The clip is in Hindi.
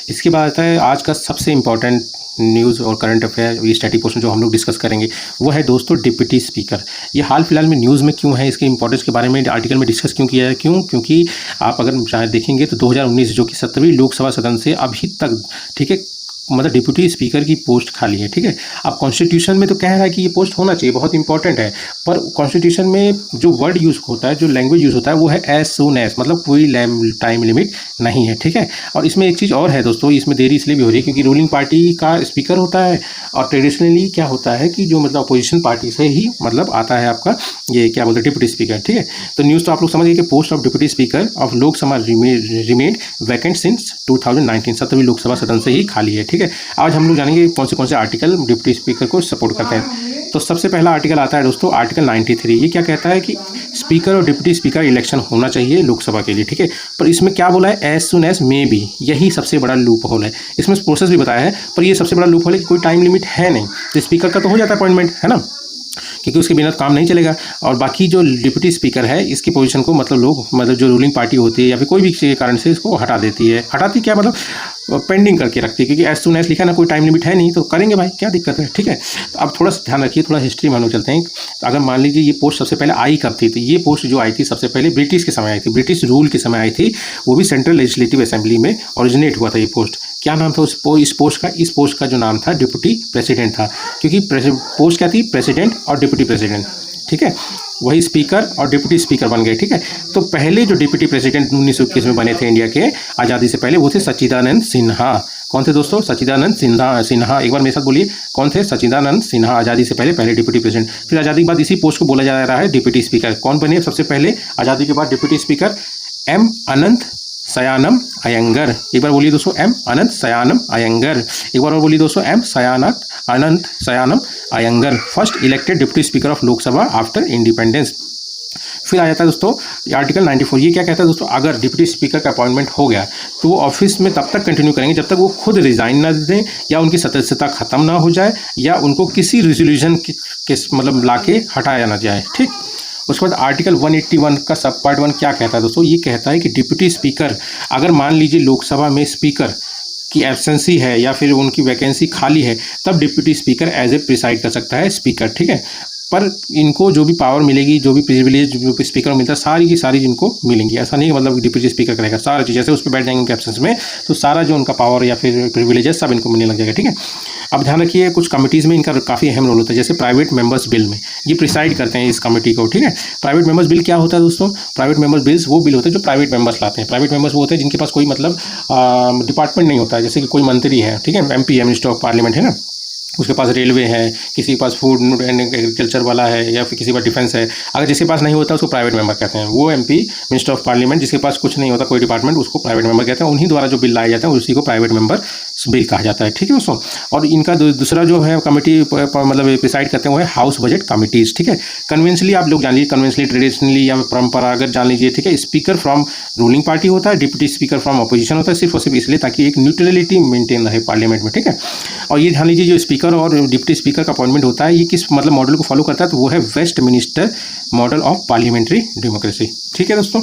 इसके बाद आता है आज का सबसे इम्पोर्टेंट न्यूज़ और करंट अफेयर, ये स्टैटिक पोर्शन जो हम लोग डिस्कस करेंगे वो है दोस्तों डिप्टी स्पीकर। ये हाल फिलहाल में न्यूज़ में क्यों है, इसके इंपॉर्टेंस के बारे में आर्टिकल में डिस्कस क्यों किया है, क्योंकि आप अगर शायद देखेंगे तो 2019 जो कि 17वीं लोकसभा सदन से अभी तक, ठीक है, मतलब डिप्टी स्पीकर की पोस्ट खाली है। ठीक है, अब कॉन्स्टिट्यूशन में तो कह रहा है कि ये पोस्ट होना चाहिए, बहुत इंपॉर्टेंट है, पर कॉन्स्टिट्यूशन में जो वर्ड यूज़ होता है, जो लैंग्वेज यूज़ होता है वो है एज सून एज, मतलब कोई टाइम लिमिट नहीं है। ठीक है, और इसमें एक चीज़ और है दोस्तों, इसमें देरी इसलिए भी हो रही है क्योंकि रूलिंग पार्टी का स्पीकर होता है और ट्रेडिशनली क्या होता है कि जो मतलब अपोजिशन पार्टी से ही मतलब आता है आपका ये क्या बोलते हैं डिप्टी स्पीकर। ठीक है, तो न्यूज़ तो आप लोग समझिए कि post of deputy speaker of Lok Sabha remained vacant since 2019, 17वीं लोकसभा सदन से ही खाली है। ठीक है, आज हम लोग जानेंगे कौन से आर्टिकल डिप्टी स्पीकर को सपोर्ट करते हैं। तो सबसे पहला आर्टिकल आता है दोस्तों आर्टिकल 93। ये क्या कहता है कि स्पीकर और डिप्टी स्पीकर इलेक्शन होना चाहिए लोकसभा के लिए। ठीक है, पर इसमें क्या बोला है, as soon as may be, यही सबसे बड़ा लूप होल है। इसमें प्रोसेस भी बताया है, पर ये सबसे बड़ा लूप होल है कि कोई टाइम लिमिट है नहीं। तो स्पीकर का तो हो जाता है अपॉइंटमेंट, है ना, क्योंकि उसके बिना काम नहीं चलेगा। और बाकी जो डिप्टी स्पीकर है इसकी पोजीशन को मतलब लोग मतलब जो रूलिंग पार्टी होती है या फिर कोई भी किसी कारण से इसको हटा देती है। हटाती क्या मतलब पेंडिंग करके रखती है, क्योंकि एज सुन एज लिखा ना, कोई टाइम लिमिट है नहीं, तो करेंगे भाई, क्या दिक्कत है। ठीक है, तो अब थोड़ा सा ध्यान रखिए, थोड़ा हिस्ट्री मानो चलते हैं। तो अगर मान लीजिए ये पोस्ट सबसे पहले आई कब थी, तो ये पोस्ट जो आई थी सबसे पहले ब्रिटिश के समय आई थी, ब्रिटिश रूल के समय आई थी, वो भी सेंट्रल लेजिस्लेटिव असेंबली में ओरिजिनेट हुआ था ये पोस्ट। क्या नाम था इस पोस्ट का जो नाम था डिप्टी प्रेसिडेंट था, क्योंकि पोस्ट क्या थी, प्रेसिडेंट और डिप्टी प्रेसिडेंट। ठीक है, वही स्पीकर और डिप्टी स्पीकर बन गए। ठीक है, तो पहले जो डिप्टी प्रेसिडेंट 1921 में बने थे इंडिया के आज़ादी से पहले, वो थे सच्चिदानंद सिन्हा। कौन थे दोस्तों, सच्चिदानंद सिन्हा। एक बार मेरे साथ बोलिए, कौन थे, सच्चिदानंद सिन्हा, आज़ादी से पहले डिप्टी प्रेसिडेंट। फिर आज़ादी के बाद इसी पोस्ट को बोला जा रहा है डिप्टी स्पीकर। कौन बने सबसे पहले आज़ादी के बाद deputy speaker, M Ananthasayanam Iyengar. एक बार बोलिए दोस्तों, एम अनंत सयानम अयंगर। एक बार और बोलिए दोस्तों, M Ananthasayanam Ayyangar, first elected deputy speaker of Lok Sabha after independence. फिर आ जाता है दोस्तों आर्टिकल 94। ये क्या कहता है दोस्तों, अगर डिप्टी स्पीकर का अपॉइंटमेंट हो गया तो वो ऑफिस में तब तक कंटिन्यू करेंगे जब तक वो खुद रिजाइन ना दें, या उनकी सदस्यता खत्म ना हो जाए, या उनको किसी रेजोल्यूशन के मतलब ला के हटाया ना जाए। ठीक, उसके बाद आर्टिकल 181 का सब पार्ट 1 क्या कहता है दोस्तों, ये कहता है कि डिप्टी स्पीकर, अगर मान लीजिए लोकसभा में स्पीकर की एब्सेंसी है या फिर उनकी वैकेंसी खाली है, तब deputy speaker as a preside कर सकता है स्पीकर। ठीक है, पर इनको जो भी पावर मिलेगी, जो भी प्रिविलेज जो स्पीकर को मिलता है, सारी की सारी जिनको मिलेंगी। ऐसा नहीं मतलब डिप्टी स्पीकर करेगा सारा चीज़, जैसे उस पर बैठ जाएंगे उनके एब्सेंस में, तो सारा जो उनका पावर या फिर प्रिविलेज है सब इनको मिलने लग जाएगा। ठीक है, अब ध्यान रखिए कुछ कमिटीज़ में इनका काफ़ी अहम रोल होता है, जैसे प्राइवेट मेंबर्स बिल में ये प्रिसाइड करते हैं इस कमेटी को। ठीक है, प्राइवेट मेंबर्स बिल क्या होता है दोस्तों, प्राइवेट मेंबर्स बिल्स वो बिल होते हैं जो प्राइवेट मेंबर्स लाते हैं। प्राइवेट मेंबर्स वो होते हैं जिनके पास कोई मतलब डिपार्टमेंट नहीं होता है, जैसे कि कोई मंत्री है, ठीक है, MP है, मिनिस्टर ऑफ पार्लियामेंट है ना, उसके पास रेलवे है, किसी के पास फूड एंड एग्रीकल्चर वाला है, या फिर किसी के पास डिफेंस है। अगर जिसके पास नहीं होता उसको प्राइवेट मेंबर कहते हैं। वो MP मिनिस्टर ऑफ पार्लियामेंट जिसके पास कुछ नहीं होता कोई डिपार्टमेंट, उसको प्राइवेट मेंबर कहते हैं। उन्हीं द्वारा जो बिल लाए जाते हैं उसी को प्राइवेट मेंबर बिल कहा जाता है। ठीक है दोस्तों, और इनका दूसरा जो है कमेटी मतलब प्रिसाइड करते हैं वो है हाउस बजट कमिटीज़। ठीक है, कन्वेंशनली आप लोग जान लीजिए, कन्वेंशनली ट्रेडिशनली या परंपरागत जान लीजिए। ठीक है, स्पीकर फ्रॉम रूलिंग पार्टी होता है, डिप्टी स्पीकर फ्रॉम अपोजिशन होता है, सिर्फ और सिर्फ इसलिए ताकि एक न्यूट्रलिटी मेंटेन रहे पार्लियामेंट में। ठीक है, और ये ध्यान लीजिए जो स्पीकर और डिप्टी स्पीकर का अपॉइंटमेंट होता है ये किस मतलब मॉडल को फॉलो करता है, तो वो है Westminster model of parliamentary democracy. ठीक है दोस्तों।